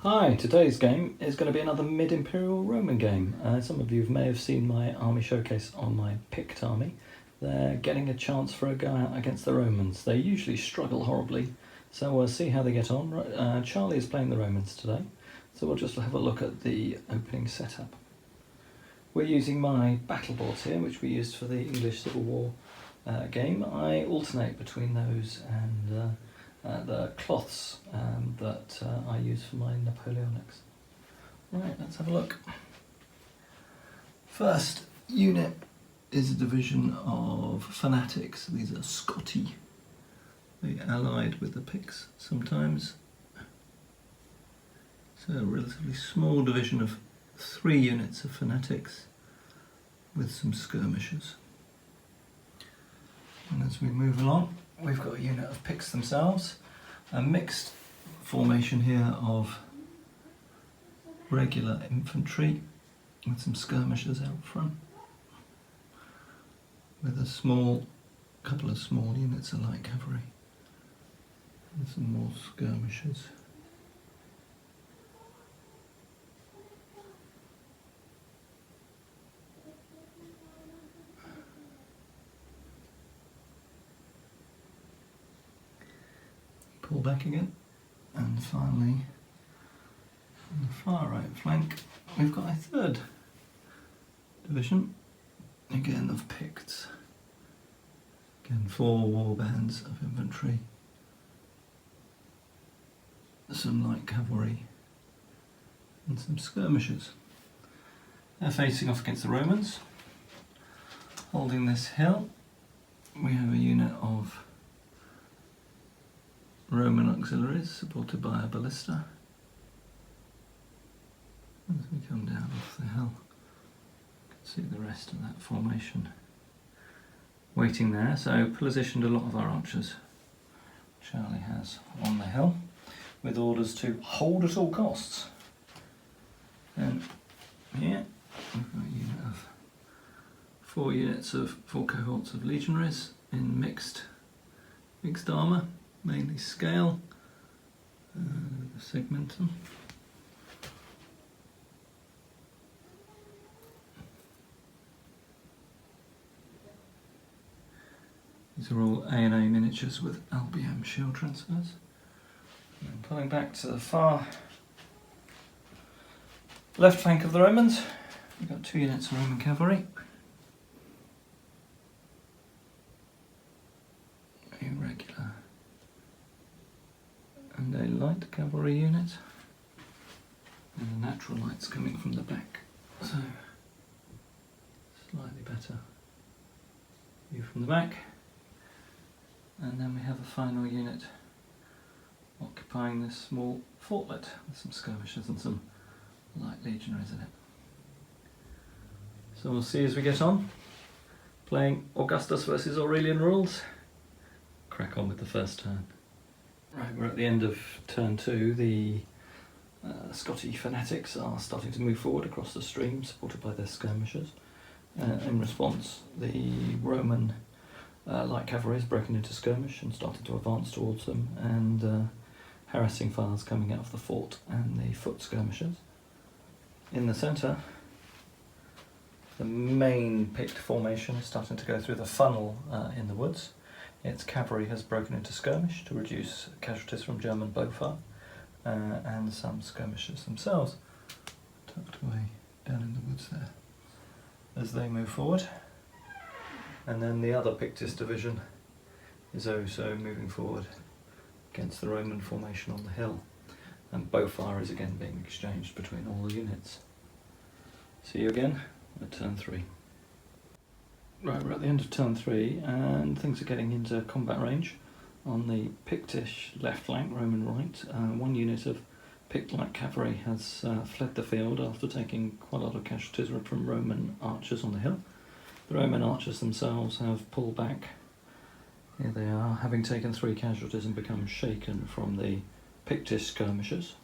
Hi, today's game is going to be another mid-Imperial Roman game. Some of you may have seen my army showcase on my picked army. They're getting a chance for a go out against the Romans. They usually struggle horribly, so we'll see how they get on. Charlie is playing the Romans today, so we'll just have a look at the opening setup. We're using my battle boards here, which we used for the English Civil War game. I alternate between those and the cloths that I use for my Napoleonics. Right, let's have a look. First unit is a division of fanatics. These are Scotti. They allied with the Picts sometimes. So a relatively small division of 3 units of fanatics with some skirmishers. And as we move along, we've got a unit of Picts themselves, a mixed formation here of regular infantry with some skirmishers out front, with a couple of small units of light cavalry and some more skirmishers. Pull back again, and finally on the far right flank we've got a 3rd division, again of Picts. Again 4 war bands of infantry, some light cavalry and some skirmishers. They're facing off against the Romans. Holding this hill we have a unit of Roman auxiliaries supported by a ballista. As we come down off the hill, you can see the rest of that formation waiting there. So positioned a lot of our archers Charlie has on the hill, with orders to hold at all costs. And here we've got a unit of 4 cohorts of legionaries in mixed armour, mainly scale, segmentum. These are all A&A miniatures with LBM shield transfers. And pulling back to the far left flank of the Romans, we've got 2 units of Roman cavalry. A regular and a light cavalry unit, and the natural lights coming from the back, so slightly better view from the back. And then we have a final unit occupying this small fortlet with some skirmishers and some light legionaries in it. So we'll see as we get on, playing Augustus versus Aurelian rules. Crack on with the first turn. Right, we're at the end of turn 2. The Scotti fanatics are starting to move forward across the stream, supported by their skirmishers. In response, the Roman light cavalry has broken into skirmish and started to advance towards them, and harassing fires coming out of the fort and the foot skirmishers. In the centre, the main picked formation is starting to go through the funnel in the woods. Its cavalry has broken into skirmish to reduce casualties from German bowfire, and some skirmishers themselves tucked away down in the woods there as they move forward. And then the other Pictish division is also moving forward against the Roman formation on the hill, and bowfire is again being exchanged between all the units. See you again at turn 3. Right, we're at the end of turn 3 and things are getting into combat range. On the Pictish left flank, Roman right, 1 unit of Pict light cavalry has fled the field after taking quite a lot of casualties from Roman archers on the hill. The Roman archers themselves have pulled back. Here they are, having taken 3 casualties and become shaken from the Pictish skirmishers.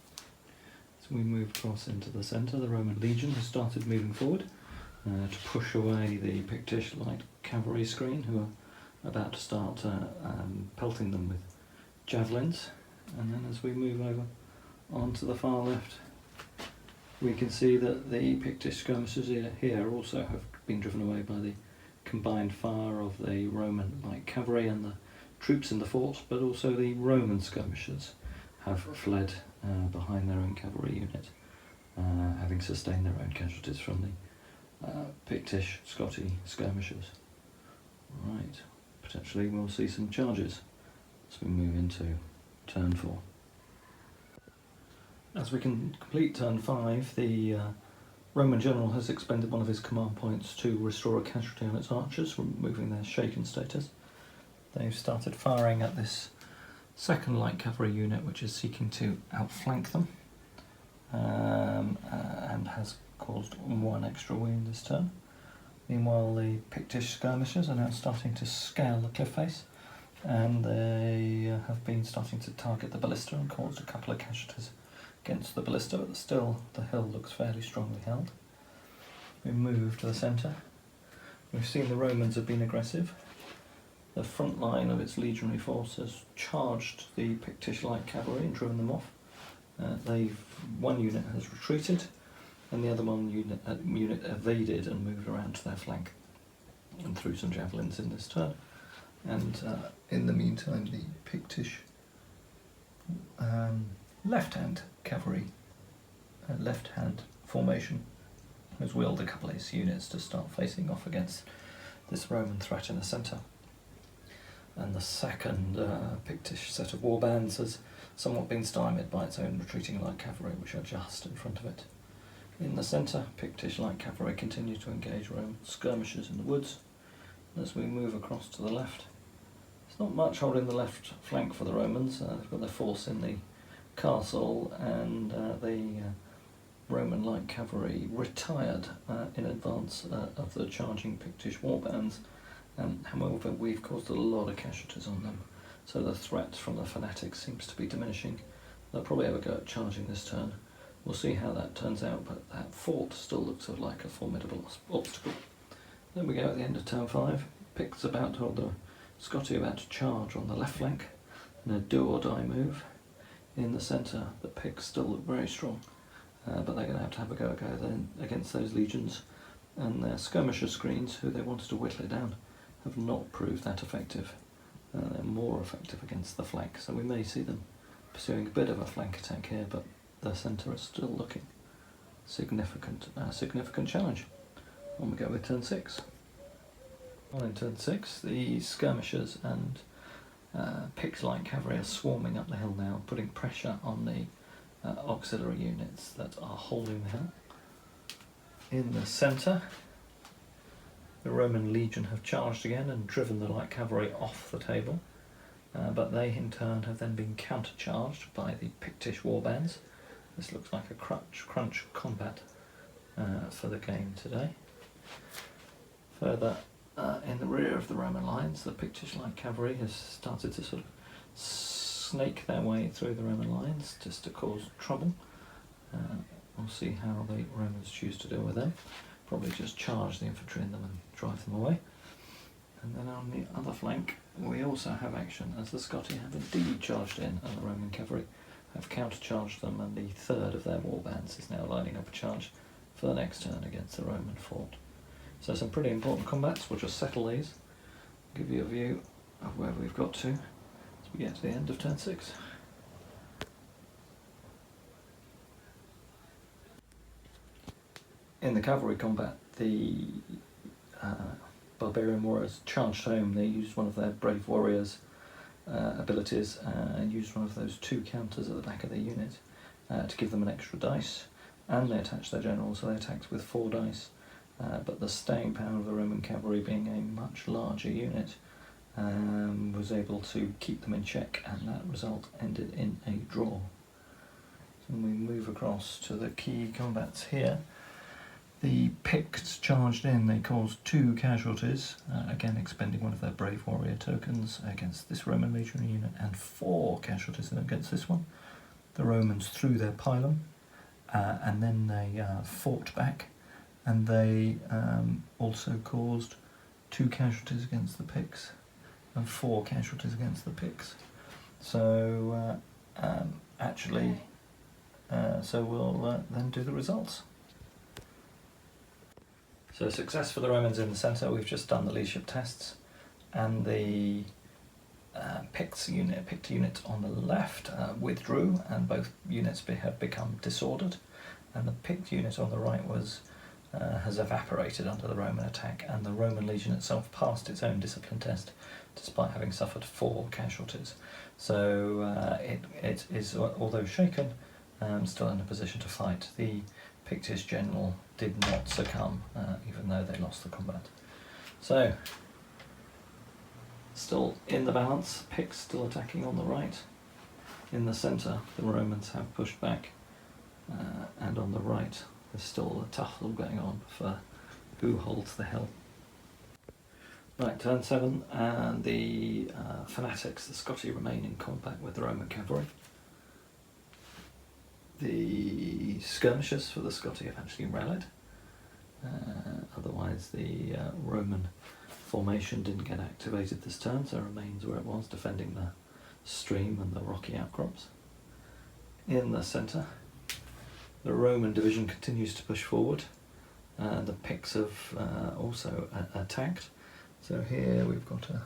So we move across into the centre. The Roman legion has started moving forward to push away the Pictish light cavalry screen, who are about to start pelting them with javelins. And then as we move over onto the far left, we can see that the Pictish skirmishers here also have been driven away by the combined fire of the Roman light cavalry and the troops in the fort, but also the Roman skirmishers have fled behind their own cavalry unit, having sustained their own casualties from the Pictish Scotty skirmishers. Right, potentially we'll see some charges as we move into turn 4. As we can complete turn 5, the Roman general has expended one of his command points to restore a casualty on its archers, removing their shaken status. They've started firing at this second light cavalry unit, which is seeking to outflank them, and has caused 1 extra wound this turn. Meanwhile, the Pictish skirmishers are now starting to scale the cliff face, and they have been starting to target the ballista and caused a couple of casualties against the ballista, but still the hill looks fairly strongly held. We move to the centre. We've seen the Romans have been aggressive. The front line of its legionary force has charged the Pictish light cavalry and driven them off. One unit has retreated, and the other unit evaded and moved around to their flank and threw some javelins in this turn. And in the meantime, the Pictish left-hand cavalry, left-hand formation, has wheeled a couple of its units to start facing off against this Roman threat in the centre. And the second Pictish set of warbands has somewhat been stymied by its own retreating light cavalry, which are just in front of it. In the centre, Pictish light cavalry continue to engage Roman skirmishers in the woods. And as we move across to the left, there's not much holding the left flank for the Romans. They've got their force in the castle, and the Roman light cavalry retired in advance of the charging Pictish warbands. However, we've caused a lot of casualties on them, so the threat from the fanatics seems to be diminishing. They'll probably have a go at charging this turn. We'll see how that turns out, but that fort still looks like a formidable obstacle. There we go at the end of turn 5. Picts about to hold the Scotty about to charge on the left flank in a do-or-die move. In the centre, the Picts still look very strong, but they're going to have a go then against those legions, and their skirmisher screens, who they wanted to whittle it down, have not proved that effective. They're more effective against the flank, so we may see them pursuing a bit of a flank attack here, but the centre is still looking significant challenge. On we go with turn 6. On in turn 6, the skirmishers and Pict light cavalry are swarming up the hill now, putting pressure on the auxiliary units that are holding the hill. In the centre, the Roman legion have charged again and driven the light cavalry off the table, but they in turn have then been countercharged by the Pictish warbands. This looks like a crunch combat for the game today. Further in the rear of the Roman lines, the Pictish light cavalry has started to sort of snake their way through the Roman lines just to cause trouble. We'll see how the Romans choose to deal with them. Probably just charge the infantry in them and drive them away. And then on the other flank, we also have action, as the Scoti have indeed charged in, and the Roman cavalry have countercharged them, and the third of their warbands is now lining up a charge for the next turn against the Roman fort. So some pretty important combats. We'll just settle these, give you a view of where we've got to as we get to the end of turn 6. In the cavalry combat, the barbarian warriors charged home. They used one of their brave warriors' abilities and used one of those 2 counters at the back of their unit to give them an extra dice, and they attached their general, so they attacked with 4 dice. But the staying power of the Roman cavalry, being a much larger unit, was able to keep them in check, and that result ended in a draw. So we move across to the key combats here. The Picts charged in. They caused 2 casualties, again expending one of their brave warrior tokens against this Roman legionary unit, and 4 casualties against this one. The Romans threw their pylon, and then they fought back, and they also caused 2 casualties against the Picts and 4 casualties against the Picts. So actually So we'll then do the results. So success for the Romans in the centre. We've just done the leadership tests, and the picked unit on the left withdrew, and both units have become disordered, and the picked unit on the right has evaporated under the Roman attack, and the Roman legion itself passed its own discipline test despite having suffered 4 casualties. So it is, although shaken, still in a position to fight. The Pictish general did not succumb, even though they lost the combat. So, still in the balance, Picts still attacking on the right. In the centre, the Romans have pushed back, and on the right, there's still a tussle going on for who holds the hill. Right, turn 7, and the fanatics, the Scotti, remain in combat with the Roman cavalry. The skirmishers for the Scotti have actually rallied. Otherwise, the Roman formation didn't get activated this turn, so it remains where it was, defending the stream and the rocky outcrops. In the centre, the Roman division continues to push forward. The Picts have also attacked. So here we've got a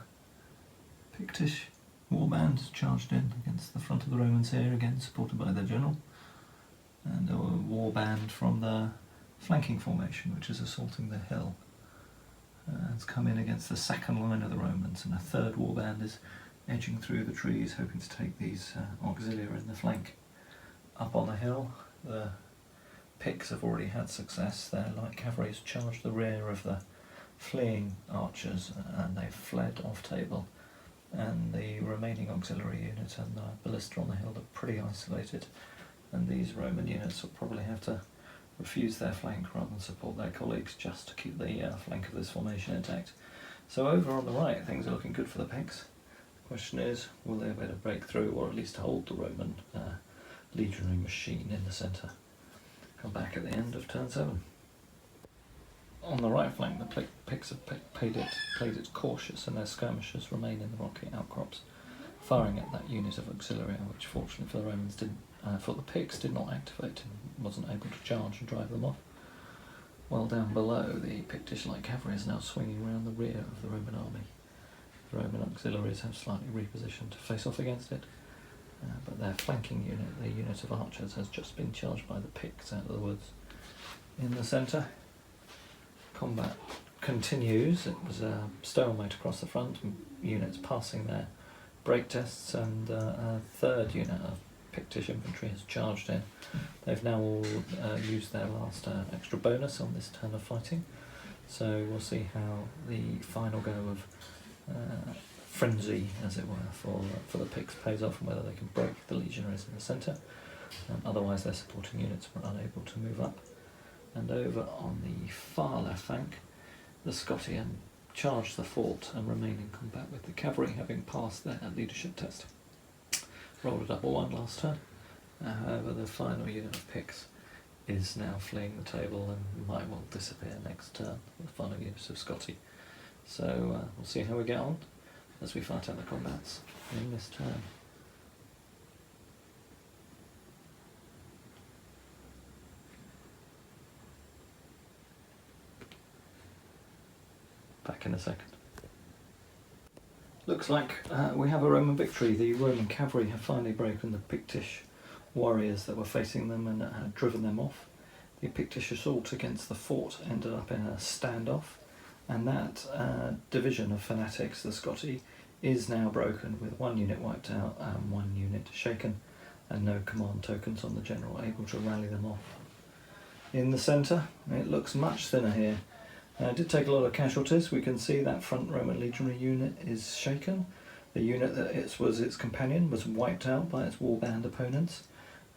Pictish warband charged in against the front of the Romans here, again supported by their general, and a warband from the flanking formation, which is assaulting the hill. It's come in against the second line of the Romans, and a third warband is edging through the trees, hoping to take these auxilia in the flank. Up on the hill, the Picts have already had success. Their light cavalry has charged the rear of the fleeing archers, and they've fled off table, and the remaining auxiliary unit and the ballista on the hill are pretty isolated, and these Roman units will probably have to refuse their flank rather than support their colleagues just to keep the flank of this formation intact. So over on the right, things are looking good for the Picts. The question is, will they be able to break through, or at least hold the Roman legionary machine in the centre? Come back at the end of turn 7. On the right flank, the Picts have played it cautious, and their skirmishers remain in the rocky outcrops, firing at that unit of auxiliary, which fortunately for the Romans for the Picts did not activate and wasn't able to charge and drive them off. While down below, the Pictish light cavalry is now swinging around the rear of the Roman army. The Roman auxiliaries have slightly repositioned to face off against it, but their flanking unit, the unit of archers, has just been charged by the Picts out of the woods. In the centre, combat continues. It was a stalemate across the front, units passing their break tests, and a third unit of Pictish infantry has charged in. They've now all used their last extra bonus on this turn of fighting, so we'll see how the final go of frenzy, as it were, for the Picts pays off, and whether they can break the legionaries in the centre. Otherwise their supporting units were unable to move up. And over on the far left flank, the Scotti charged the fort and remain in combat with the cavalry, having passed their leadership test. Rolled a double 1 last turn. However, the final unit of Picts is now fleeing the table and might well disappear next turn, the final unit of Scotti. So we'll see how we get on as we fight out the combats in this turn. Back in a second. Looks like we have a Roman victory. The Roman cavalry have finally broken the Pictish warriors that were facing them and driven them off. The Pictish assault against the fort ended up in a standoff, and that division of fanatics, the Scotti, is now broken, with 1 unit wiped out and 1 unit shaken, and no command tokens on the general able to rally them off. In the centre, it looks much thinner here. It did take a lot of casualties. We can see that front Roman legionary unit is shaken. The unit that was its companion was wiped out by its warband opponents.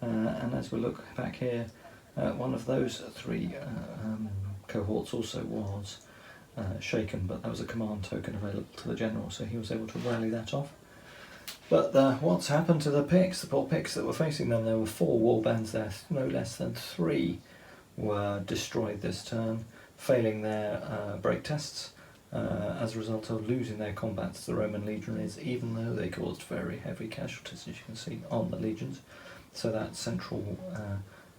And as we look back here, one of those 3 cohorts also was shaken, but there was a command token available to the general, so he was able to rally that off. But what's happened to the Picts, the poor Picts that were facing them? There were 4 warbands there, no less than 3 were destroyed this turn, failing their break tests as a result of losing their combats. The Roman legionaries, even though they caused very heavy casualties, as you can see, on the legions. So that central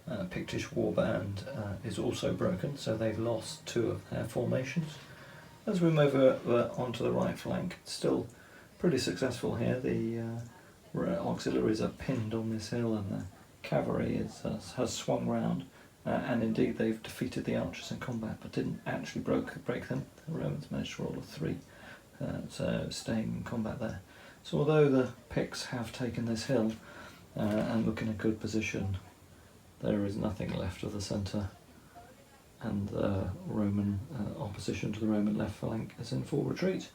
Pictish warband is also broken, so they've lost 2 of their formations. As we move onto the right flank, it's still pretty successful here. The auxiliaries are pinned on this hill, and the cavalry has swung round, and indeed they've defeated the archers in combat, but didn't actually break them. The Romans managed to roll a 3, so staying in combat there. So although the Picts have taken this hill and look in a good position, there is nothing left of the centre, and the Roman opposition to the Roman left flank is in full retreat.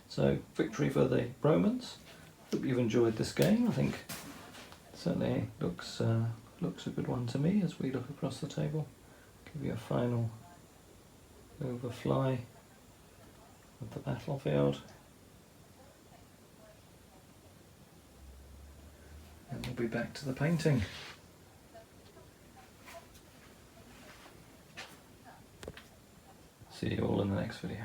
So victory for the Romans. Hope you've enjoyed this game. I think it certainly looks a good one to me as we look across the table. Give you a final overfly of the battlefield. And we'll be back to the painting. See you all in the next video.